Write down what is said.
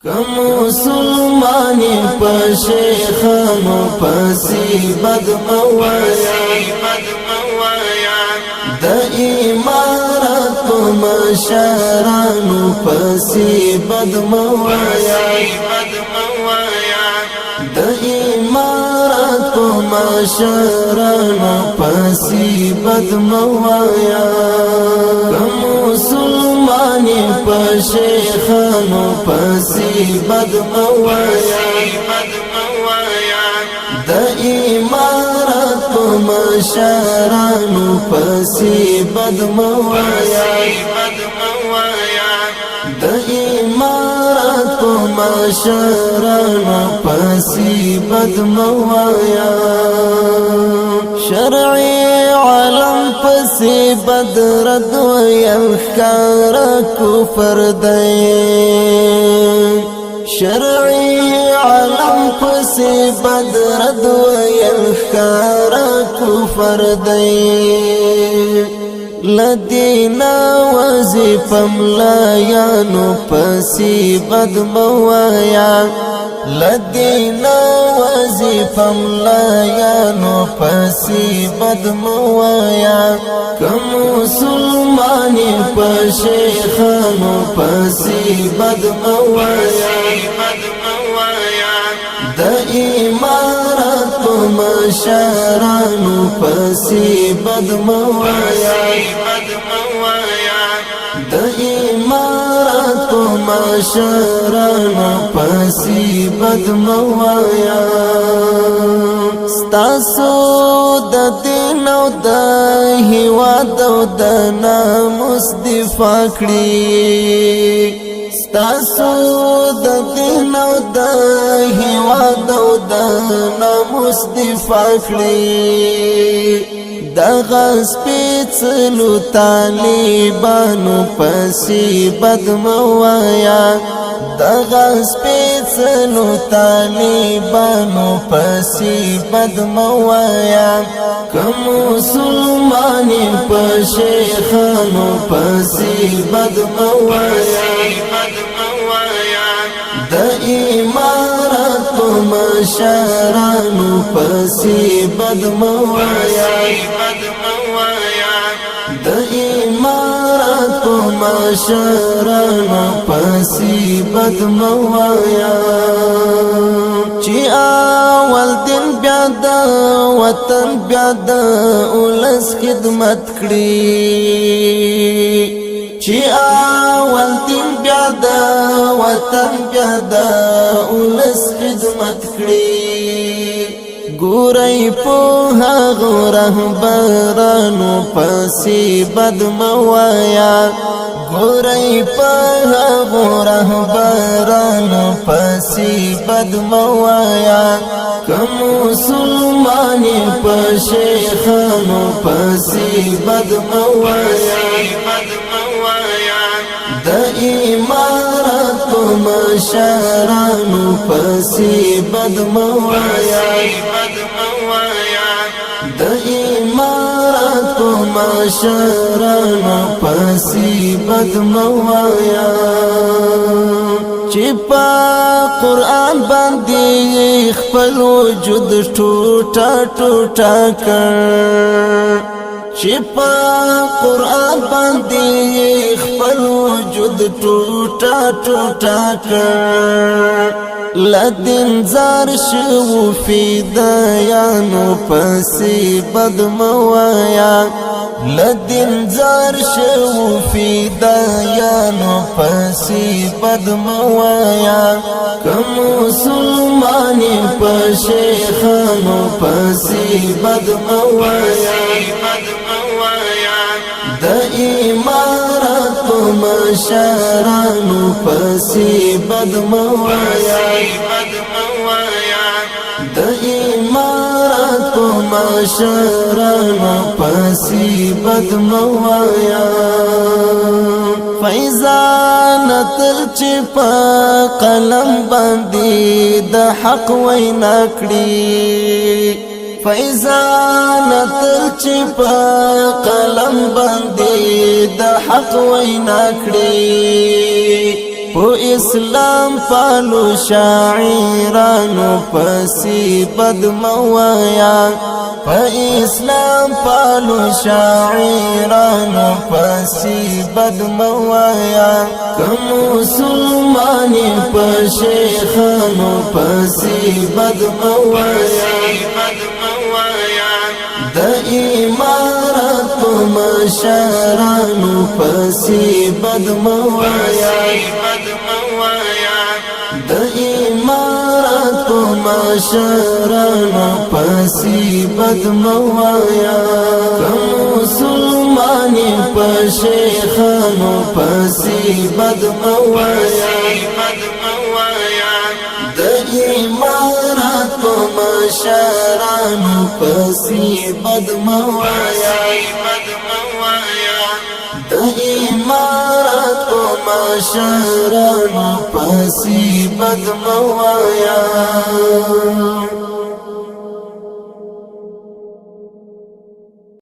مسلمانی په شیخانو پسې بد موایا د امارت په مشرانو پسې بد موایا د امارت په مشرانو پسې بد موایا مسلمانی په شیخانو پسې بد موایا د امارت په مشرانو پسې بد موایا د امارت په مشرانو پسې بد موایا شرعي عالم پسې بد رد ویل ښکار کفر دی شرعي عالم پسې بد رد ویل ښکار کفر دی لدینا وظیفه ملایانو پسې بد موایا لدینا وظیفه ملایانو پسې بد موایا که مسلمانی په شیخانو پسې بد موایا د امارت په مشرانو پسې بد موایا د امارت په مشرانو پسې بد موایا ستاسو د دین او د هیواد او د ناموس دفاع کړي ستاسو د دین او د هیواد او د ناموس دفاع کړي دغه سپېڅلو طالبانو پسې بد موایا دغه سپېڅلو طالبانو پسې بد موایا که مسلمانی په شیخانو پسې بد موایا د امارت په مشرانو پسې بد موایا د امارت په مشرانو پسې بد موایا چې اول دین بیا د وطن بیا د اولس خدمت کړي چې اول دین بیا د وطن بیا د اولس خدمت کړي ګورئ په هغو رهبرانو پسې بد موایا ګورئ په هغو رهبرانو پسې بد موایا که مسلمانی په شیخانو پسې بد موایا د امارت په مشرانو پسې بد موایا د امارت په مشرانو پسې بد موایا چې په قرآن باندې خپل وجود ټوټه ټوټه کړ چې په قرآن باندې خپل وجود ټوټه ټوټه کړ لدین زار شو فدایانو پسې بد موایا لدین زار شو فدایانو پسې بد موایا که مسلمانی په شیخانو پسې بد موایا د امارت په مشرانو پسې بد موایا د امارت په مشرانو پسې بد موایا فیضان تل چې په قلم باندې د حق وینا کړي فیضان تل چې په قلم باندې د حق وینا کړي په اسلام پالو شاعرانو پسې بد موایا په اسلام پالو شاعرانو پسې بد موایا که مسلمان په شیخانو پسې بد موایا د امارت په مشرانو پسې بد موایا د امارت په مشرانو پسې بد موایا که مسلمان په شیخانو پسې بد موایا د امارت په مشرانو پسې بد موایا د امارت په مشرانو پسې بد موایا